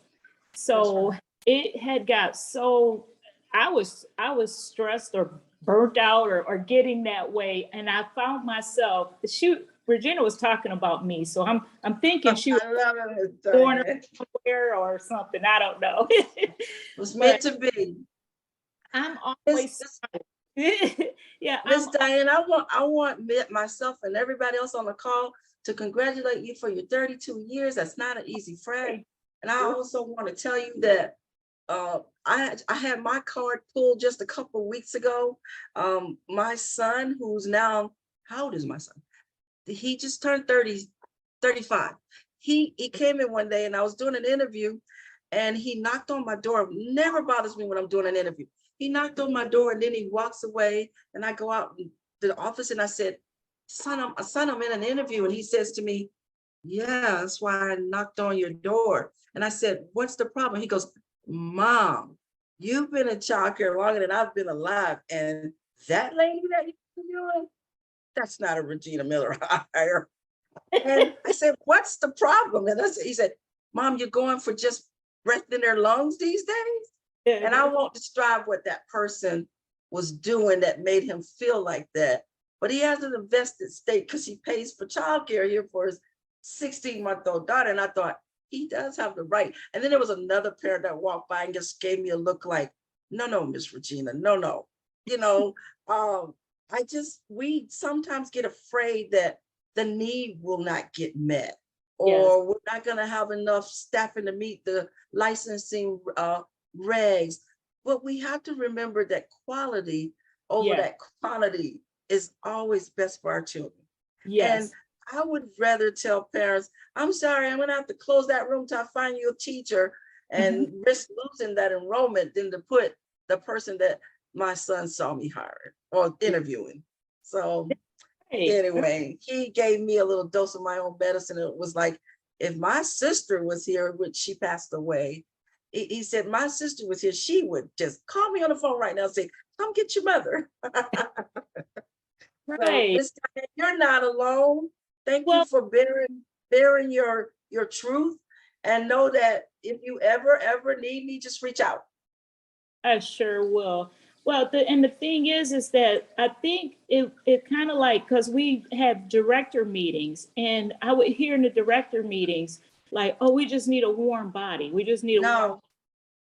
So it had got so, I was stressed or burnt out or getting that way. And I found myself, Regina was talking about me. So I'm thinking she was born somewhere or something. I don't know. It was meant to be. I'm always, yeah. Miss Diane, I want myself and everybody else on the call to congratulate you for your 32 years. That's not an easy feat. And I also want to tell you that I had my card pulled just a couple of weeks ago. My son, who's now, how old is my son? He just turned 35. He came in one day and I was doing an interview, and he knocked on my door. It never bothers me when I'm doing an interview. He knocked on my door, and then he walks away, and I go out to the office and I said, son, I'm in an interview. And he says to me, yeah, that's why I knocked on your door. And I said, what's the problem? He goes, Mom, you've been in childcare longer than I've been alive. And that lady that you're doing, that's not a Regina Miller hire. And I said, what's the problem? And he said, Mom, you're going for just breath in their lungs these days? And I won't describe what that person was doing that made him feel like that. But he has an invested stake because he pays for childcare here for his 16-month-old daughter. And I thought, he does have the right. And then there was another parent that walked by and just gave me a look like, no, Miss Regina, no. We sometimes get afraid that the need will not get met, or we're not going to have enough staffing to meet the licensing regs. But we have to remember that quality over that quantity is always best for our children. And I would rather tell parents, I'm sorry, I'm gonna have to close that room till I find you a teacher and risk losing that enrollment than to put the person that my son saw me hiring or interviewing. So anyway, he gave me a little dose of my own medicine. It was like, if my sister was here, which she passed away, he said, my sister was here, she would just call me on the phone right now and say, come get your mother. Right. So, you're not alone. Thank you for bearing your truth, and know that if you ever need me, just reach out. I sure will. Well, the thing is that I think it kind of like, because we have director meetings, and I would hear in the director meetings, like, oh, we just need a warm body. We just need a warm.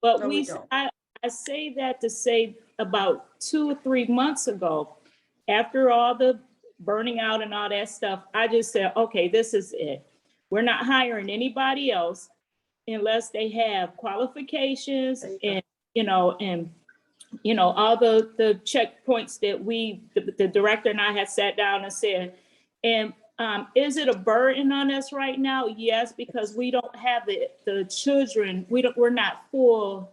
But we don't. I say that to say about 2 or 3 months ago, after all the burning out and all that stuff, I just said, okay, this is it. We're not hiring anybody else unless they have qualifications and, all the checkpoints that the director and I had sat down and said, and is it a burden on us right now? Yes, because we don't have the children, we're not full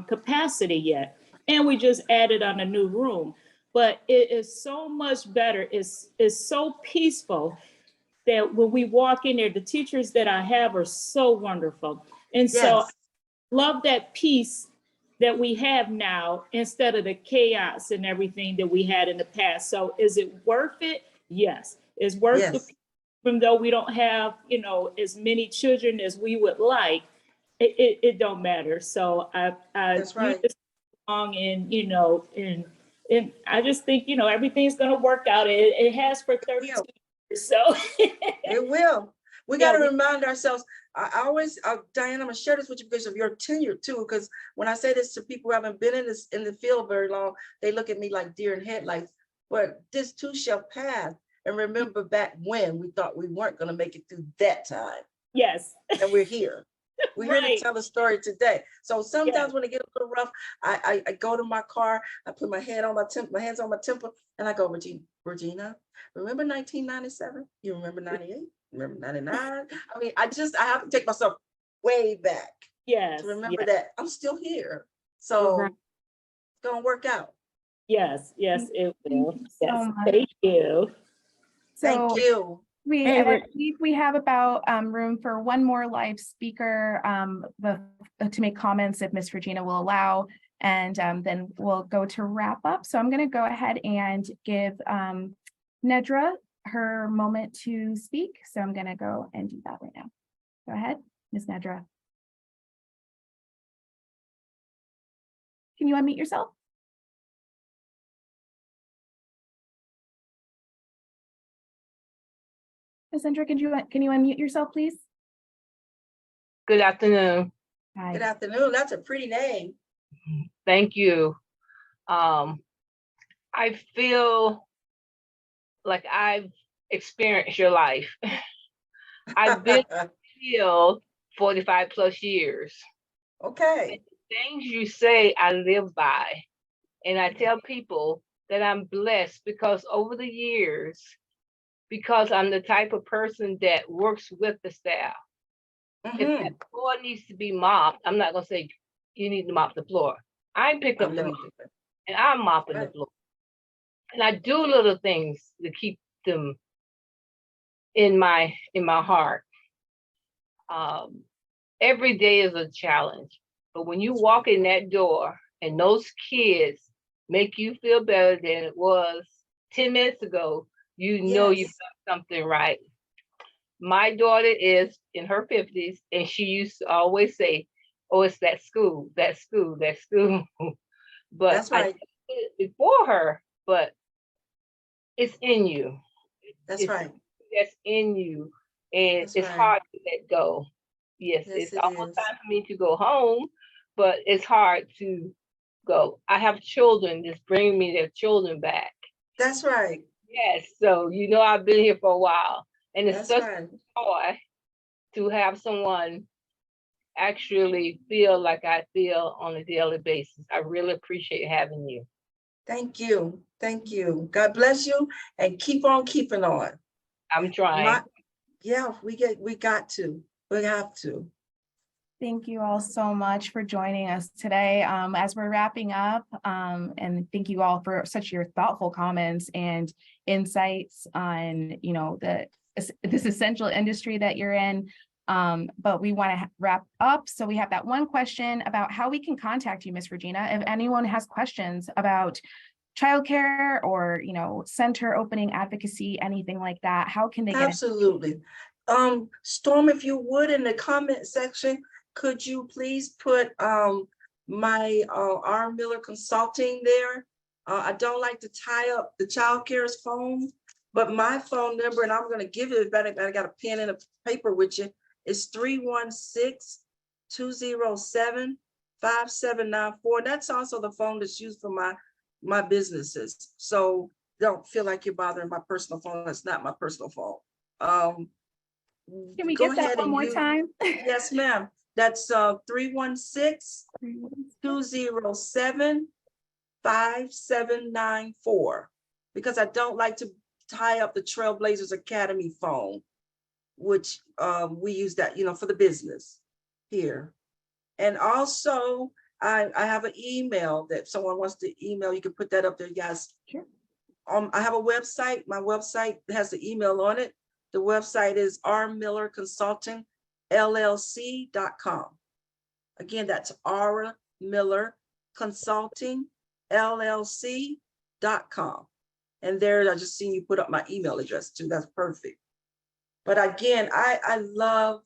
capacity yet. And we just added on a new room. But it is so much better. It's so peaceful that when we walk in there, the teachers that I have are so wonderful. And so I love that peace that we have now instead of the chaos and everything that we had in the past. So is it worth it? Yes. It's worth the peace, even though we don't have, as many children as we would like, it don't matter. So That's right. And I just think, everything's going to work out. It has for 32 years. So it will. We got to remind ourselves. I always, Diane, I'm going to share this with you because of your tenure too. Because when I say this to people who haven't been in the field very long, they look at me like deer in headlights. But this too shall pass. And remember back when we thought we weren't going to make it through that time. Yes. And we're here. We're here to tell the story today. So sometimes when it gets a little rough, I go to my car, I put my hands on my temple, and I go, Regina, remember 1997? You remember 98? Remember 99? I mean, I have to take myself way back to remember that I'm still here. So it's gonna work out. Yes, it will. So Thank you. Thank you. We have about room for one more live speaker to make comments if Miss Regina will allow, and then we'll go to wrap up. So I'm going to go ahead and give Nedra her moment to speak. So I'm going to go and do that right now. Go ahead, Miss Nedra. Can you unmute yourself? Ms. Nedra, can you unmute yourself, please? Good afternoon. Hi. Good afternoon. That's a pretty name. Thank you. I feel like I've experienced your life. I've been in the field 45 plus years. Okay. And the things you say, I live by. And I tell people that I'm blessed because over the years, because I'm the type of person that works with the staff. If that floor needs to be mopped, I'm not gonna say you need to mop the floor. I pick up the mop and I'm mopping the floor. And I do little things to keep them in my heart. Every day is a challenge, but when you walk in that door and those kids make you feel better than it was 10 minutes ago, you know you've done something right. My daughter is in her 50s, and she used to always say, oh, it's that school. But that's right. I did it before her, but it's in you. That's right. That's in you, and it's hard to let go. Yes, it's almost time for me to go home, but it's hard to go. I have children that's bringing me their children back. That's right. Yes, so I've been here for a while, and it's such a joy to have someone actually feel like I feel on a daily basis. I really appreciate having you. Thank you. Thank you. God bless you, and keep on keeping on. I'm trying. We have to. Thank you all so much for joining us today. As we're wrapping up, and thank you all for such your thoughtful comments and insights on, this essential industry that you're in. But we want to wrap up. So we have that one question about how we can contact you, Ms. Regina. If anyone has questions about childcare or, center opening advocacy, anything like that, how can they get it? Absolutely. Storm, if you would, in the comment section, could you please put my R. Miller Consulting there? I don't like to tie up the child care's phone, but my phone number, and I'm going to give it, but I got a pen and a paper with you, is 316-207-5794. That's also the phone that's used for my businesses. So don't feel like you're bothering my personal phone. That's not my personal phone. Can we Go get that ahead one and more use- time? Yes, ma'am. That's 316-207-5794. Because I don't like to tie up the Trailblazers Academy phone, which we use that, for the business here. And also, I have an email that if someone wants to email, you can put that up there, guys. Sure. I have a website. My website has the email on it. The website is rmillerconsultingllc.com. Again, that's rmillerconsultingllc.com. And there, I just seen you put up my email address too. That's perfect. But again, I love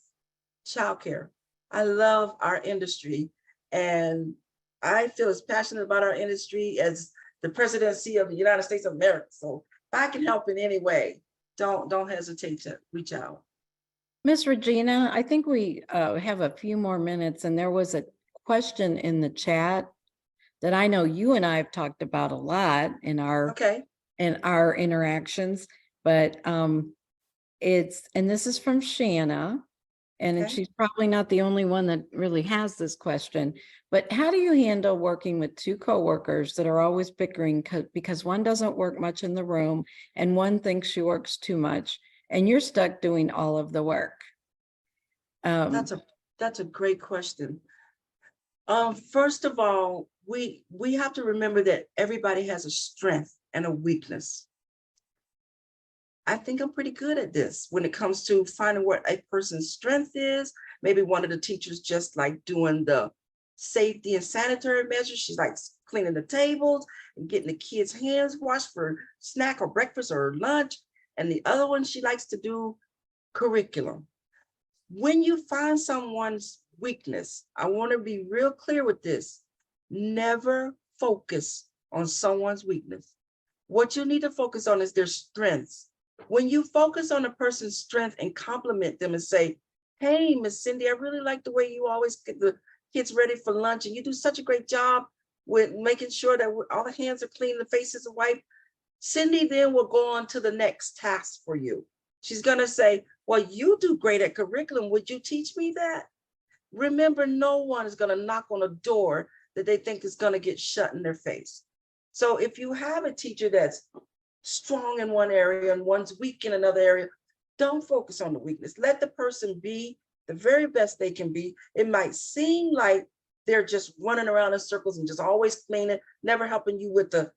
childcare. I love our industry. And I feel as passionate about our industry as the presidency of the United States of America. So if I can help in any way, don't hesitate to reach out. Miss Regina, I think we have a few more minutes, and there was a question in the chat that I know you and I have talked about a lot in our interactions, but and this is from Shanna, and Okay. she's probably not the only one that really has this question, but how do you handle working with two coworkers that are always bickering because one doesn't work much in the room and one thinks she works too much, and you're stuck doing all of the work? That's a great question. First of all, we have to remember that everybody has a strength and a weakness. I think I'm pretty good at this when it comes to finding what a person's strength is. Maybe one of the teachers just like doing the safety and sanitary measures. She's like cleaning the tables and getting the kids' hands washed for snack or breakfast or lunch. And the other one, she likes to do curriculum. When you find someone's weakness, I want to be real clear with this. Never focus on someone's weakness. What you need to focus on is their strengths. When you focus on a person's strength and compliment them and say, hey, Miss Cindy, I really like the way you always get the kids ready for lunch, and you do such a great job with making sure that all the hands are clean, the faces are wiped. Cindy then will go on to the next task for you. She's going to say, well, you do great at curriculum. Would you teach me that? Remember, no one is going to knock on a door that they think is going to get shut in their face. So if you have a teacher that's strong in one area and one's weak in another area, don't focus on the weakness. Let the person be the very best they can be. It might seem like they're just running around in circles and just always cleaning, never helping you with the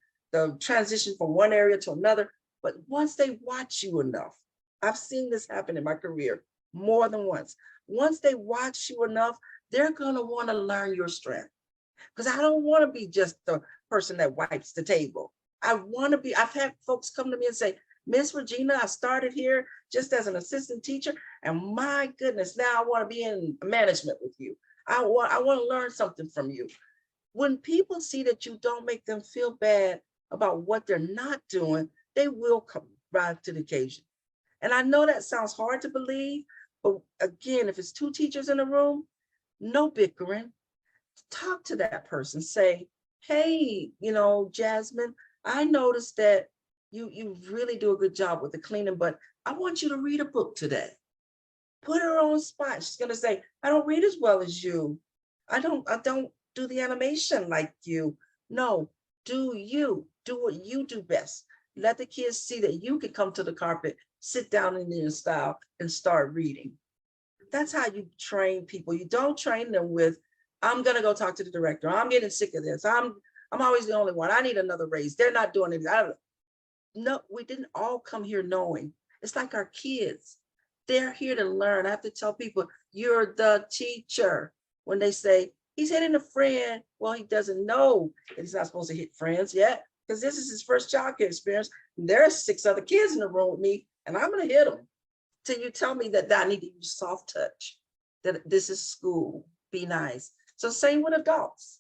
transition from one area to another. But once they watch you enough, I've seen this happen in my career more than once. Once they watch you enough, they're going to want to learn your strength. Because I don't want to be just the person that wipes the table. I've had folks come to me and say, Miss Regina, I started here just as an assistant teacher, and my goodness, now I want to be in management with you. I want to learn something from you. When people see that you don't make them feel bad about what they're not doing, they will come rise to the occasion. And I know that sounds hard to believe, but again, if it's two teachers in a room, no bickering. Talk to that person. Say, hey, Jasmine, I noticed that you really do a good job with the cleaning, but I want you to read a book today. Put her on spot. She's gonna say, I don't read as well as you. I don't do the animation like you. No, do what you do best. Let the kids see that you can come to the carpet, sit down in your style and start reading. That's how you train people. You don't train them with, I'm gonna go talk to the director. I'm getting sick of this. I'm always the only one. I need another raise. They're not doing it. No, we didn't all come here knowing. It's like our kids. They're here to learn. I have to tell people, you're the teacher. When they say, he's hitting a friend, well, he doesn't know that he's not supposed to hit friends yet, because this is his first childcare experience. There are 6 other kids in the room with me, and I'm gonna hit them. Till you tell me that I need to use soft touch, that this is school, be nice. So same with adults.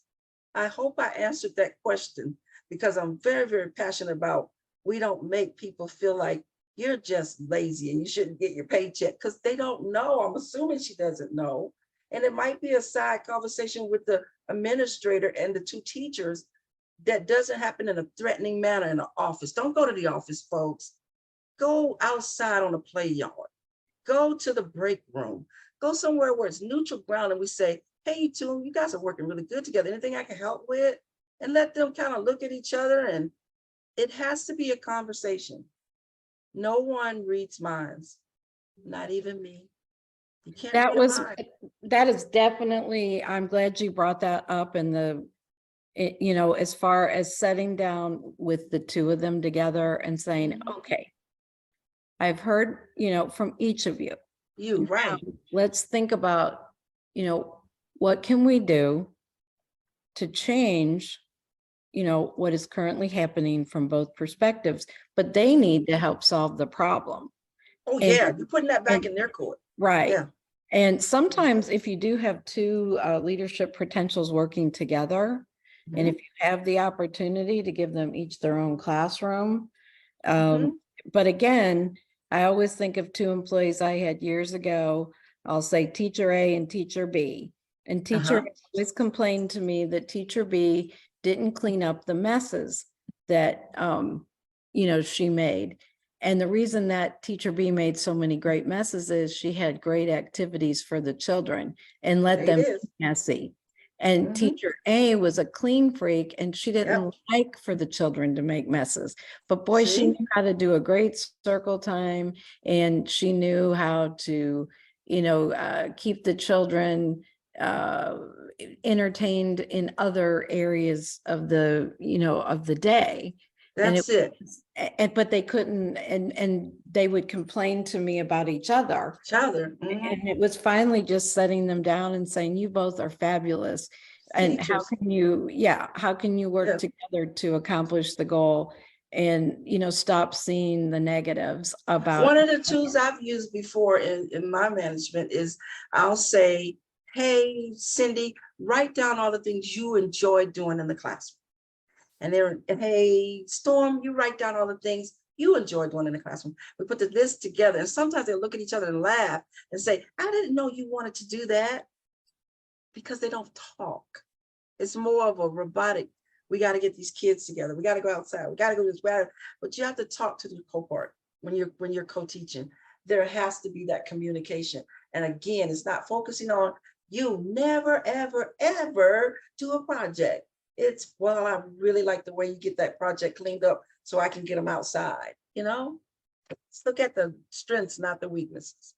I hope I answered that question, because I'm very, very passionate about, we don't make people feel like you're just lazy and you shouldn't get your paycheck, because they don't know. I'm assuming she doesn't know. And it might be a side conversation with the administrator and the 2 teachers. that doesn't happen in a threatening manner in the office. Don't go to the office, folks. Go outside on a play yard. Go to the break room. Go somewhere where it's neutral ground and we say, hey, you two, you guys are working really good together. Anything I can help with? And let them kind of look at each other, and it has to be a conversation. No one reads minds, not even me. You can't That read a was, mind. that is definitely, I'm glad you brought that up in the, you know, as far as setting down with the two of them together and saying, okay, I've heard, you know, from each of you. You, right. Now, let's think about, you know, what can we do to change, you know, what is currently happening from both perspectives, but they need to help solve the problem. Oh, And- yeah, you're putting that back and- in their court. Right. Yeah. And sometimes if you do have two leadership potentials working together, and if you have the opportunity to give them each their own classroom, but again, I always think of two employees I had years ago. I'll say teacher A and teacher B. And teacher A always complained to me that teacher B didn't clean up the messes that, you know, she made. And the reason that teacher B made so many great messes is she had great activities for the children and let them be messy. And teacher A was a clean freak and she didn't like for the children to make messes. But boy, she knew how to do a great circle time, and she knew how to, you know, keep the children entertained in other areas of the, you know, of the day. That's it. And but they couldn't, and they would complain to me about each other. And it was finally just setting them down and saying, you both are fabulous. And how can you, how can you work together to accomplish the goal? And, you know, stop seeing the negatives about. One of the tools I've used before in my management is I'll say, hey, Cindy, write down all the things you enjoy doing in the classroom. And then, hey, Storm, you write down all the things you enjoy doing in the classroom. We put the list together, and sometimes they look at each other and laugh and say, I didn't know you wanted to do that, because they don't talk. It's more of a robotic, we got to get these kids together. We got to go outside. We got to go to this, but you have to talk to the cohort when you're co-teaching. There has to be that communication. And again, it's not focusing on you never, ever, ever do a project. It's, well, I really like the way you get that project cleaned up so I can get them outside, you know? Let's look at the strengths, not the weaknesses.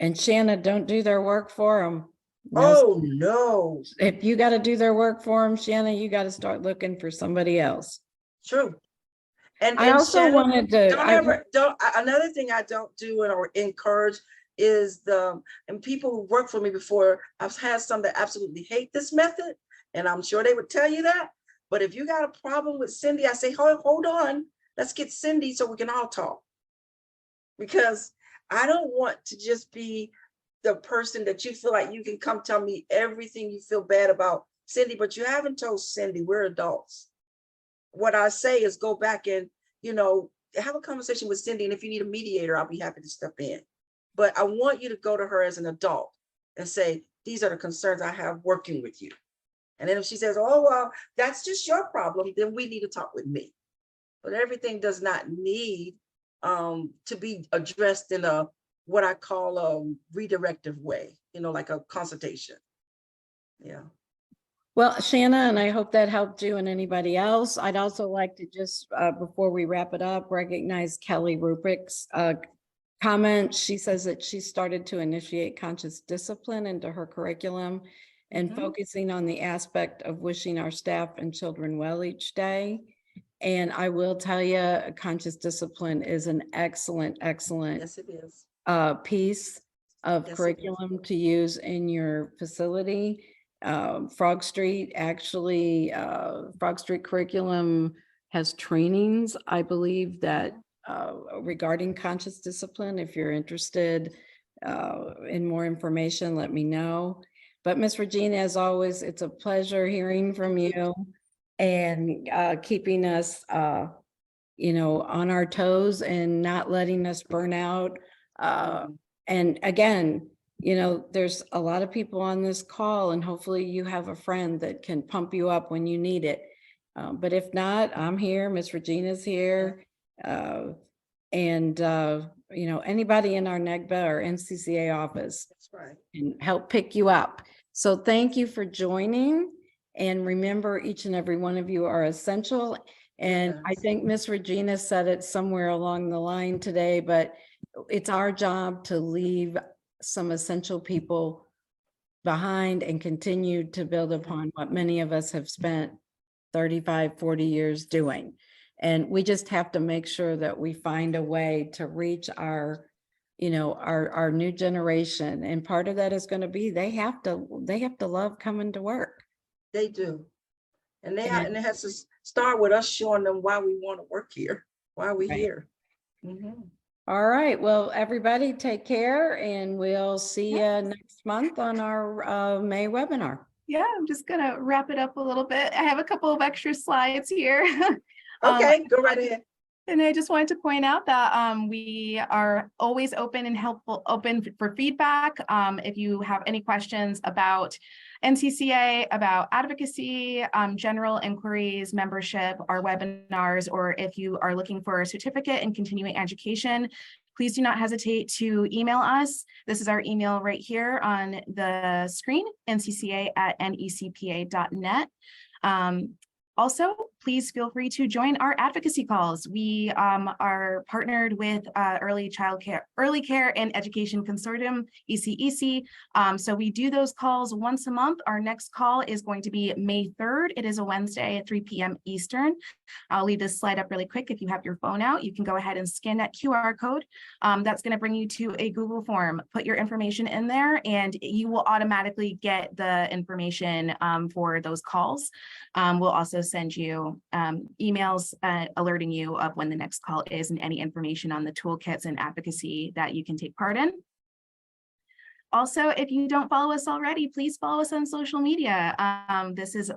And Shanna, don't do their work for them. Oh, no. If you got to do their work for them, Shanna, you got to start looking for somebody else. True. And I also Shanna, wanted to, another thing I don't do or encourage is and people who worked for me before, I've had some that absolutely hate this method. And I'm sure they would tell you that. But if you got a problem with Cindy, I say, hold on, let's get Cindy so we can all talk. Because I don't want to just be the person that you feel like you can come tell me everything you feel bad about Cindy, but you haven't told Cindy, we're adults. What I say is go back and, you know, have a conversation with Cindy. And if you need a mediator, I'll be happy to step in. But I want you to go to her as an adult and say, these are the concerns I have working with you. And then if she says, oh, well, that's just your problem, then we need to talk with me. But everything does not need to be addressed in a, what I call a redirective way, you know, like a consultation. Yeah. well, Shanna, and I hope that helped you and anybody else. I'd also like to just, before we wrap it up, recognize Kelly Rubrick's comment. She says that she started to initiate conscious discipline into her curriculum and focusing on the aspect of wishing our staff and children well each day. And I will tell you, conscious discipline is an excellent, Yes, it is. piece of curriculum to use in your facility. Frog Street Frog Street curriculum has trainings, I believe, that regarding conscious discipline. If you're interested in more information, let me know. But Ms. Regina, as always, it's a pleasure hearing from you and keeping us, you know, on our toes and not letting us burn out. And again, you know, there's a lot of people on this call, and hopefully you have a friend that can pump you up when you need it. But if not, I'm here, Miss Regina's here. And anybody in our NEGBA or NCCA office That's right. can help pick you up. So thank you for joining. And remember, each and every one of you are essential. And I Yes. think Miss Regina said it somewhere along the line today, but it's our job to leave some essential people behind and continue to build upon what many of us have spent 35, 40 years doing. And we just have to make sure that we find a way to reach our new generation. And part of that is going to be they have to love coming to work. They do. And and it has to start with us showing them why we want to work here, why we're Right. here. Mhm. All right. Well, everybody take care, and we'll see you next month on our May webinar. Yeah, I'm just gonna wrap it up a little bit. I have a couple of extra slides here. Okay, go right ahead. And I just wanted to point out that we are always open and open for feedback. If you have any questions about NCCA, about advocacy, general inquiries, membership, our webinars, or if you are looking for a certificate in continuing education, please do not hesitate to email us. This is our email right here on the screen, ncca@necpa.net. Also, please feel free to join our advocacy calls. We are partnered with Early Care and Education Consortium, ECEC. So we do those calls once a month. Our next call is going to be May 3rd. It is a Wednesday at 3 p.m. Eastern. I'll leave this slide up really quick. If you have your phone out, you can go ahead and scan that QR code. That's going to bring you to a Google form. Put your information in there and you will automatically get the information for those calls. We'll also send you emails alerting you of when the next call is and any information on the toolkits and advocacy that you can take part in. Also, if you don't follow us already, please follow us on social media. This is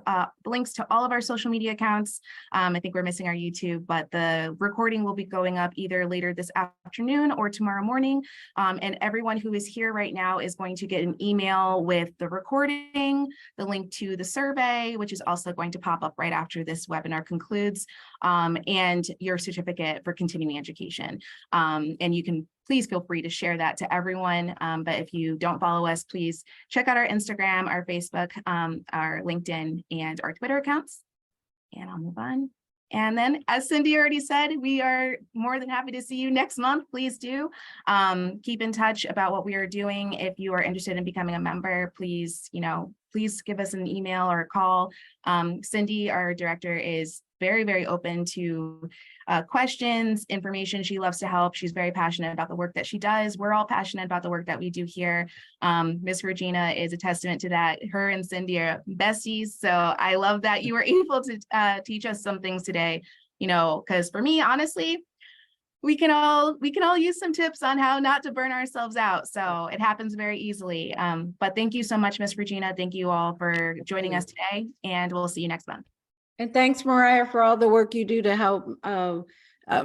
links to all of our social media accounts. I think we're missing our YouTube, but the recording will be going up either later this afternoon or tomorrow morning. And everyone who is here right now is going to get an email with the recording, the link to the survey, which is also going to pop up right after this webinar concludes, and your certificate for continuing education. And you can please feel free to share that to everyone. But if you don't follow us, please check out our Instagram, our Facebook, our LinkedIn, and our Twitter accounts. And I'll move on. And then, as Cindy already said, we are more than happy to see you next month. Please do keep in touch about what we are doing. If you are interested in becoming a member, please, please give us an email or a call. Cindy, our director, is very, very open to questions, information. She loves to help. She's very passionate about the work that she does. We're all passionate about the work that we do here. Miss Regina is a testament to that. Her and Cindy are besties. So I love that you were able to teach us some things today, because for me, honestly, we can all use some tips on how not to burn ourselves out. So it happens very easily. But thank you so much, Miss Regina. Thank you all for joining us today, and we'll see you next month. And thanks, Mariah, for all the work you do to help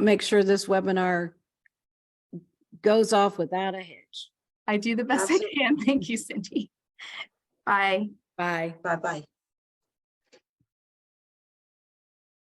make sure this webinar goes off without a hitch. I do the best I can. Thank you, Cindy. Bye. Bye. Bye-bye.